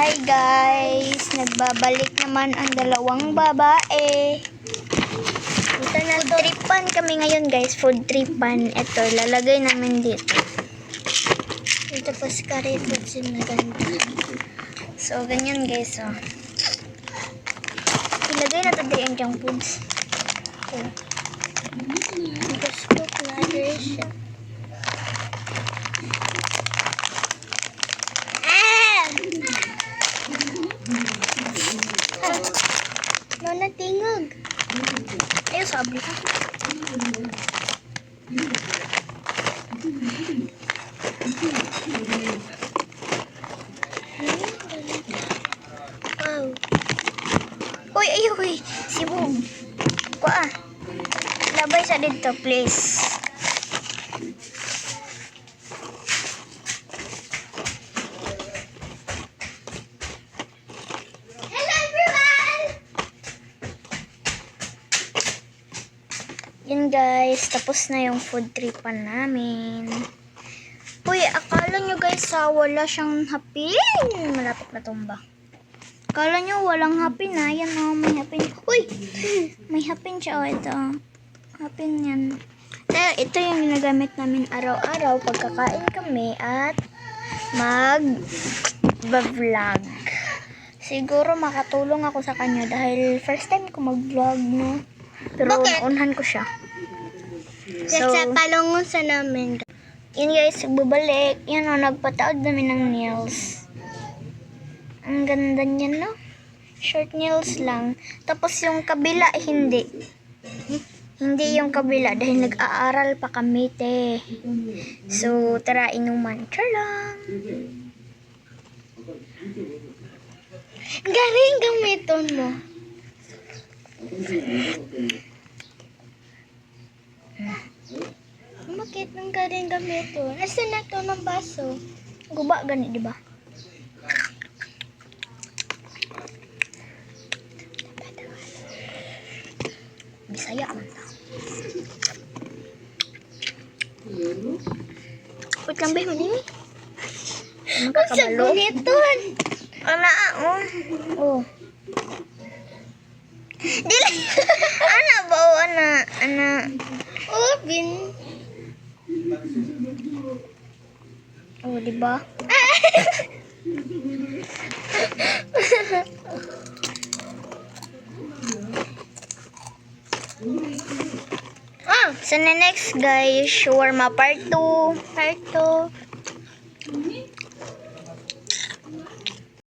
Hi guys! Nagbabalik naman ang dalawang babae. Food tripan kami ngayon guys. Food tripan. Ito, lalagay namin dito. Tapos curry foods yung maganda. So, ganyan guys. Oh. Ilagay na ito din ang junk foods. So, gusto ko ladder siya. Natingog. Ayaw sabi ka. Wow. Uy, ayaw uy. Sibong. Kuha. Labay sa dito, please. Yun guys, tapos na yung food tripan namin. Uy, akala nyo guys wala siyang hapin. Malapit na tumba. Akala nyo walang hapin na. Yan o, may hapin. Uy, may hapin siya o. Ito. Hapin yan. Ito yung ginagamit namin araw-araw pagkakain kami at mag-vlog. Siguro makatulong ako sa kanya dahil first time ko mag-vlog, no? Pero unhan ko siya. So, palungon sa namin. Yun guys, bubalik. Yan o, nagpataod namin ng nails. Ang ganda niyan, no? Short nails lang. Tapos yung kabila, hindi. Hindi yung kabila dahil nag-aaral pa kami, te. So, tara, inuman. Charlang! Galing gamiton mo. Bakit nang galing gamito? Asa na to ng baso? Guba gani, di ba? Bisaya man ta. Put kambing mo din. Magkakabalo. Ana, oh. Dili. Ana ba o ana? Oh, bin. Oh, di ba? So, next guys, shawarma part 2.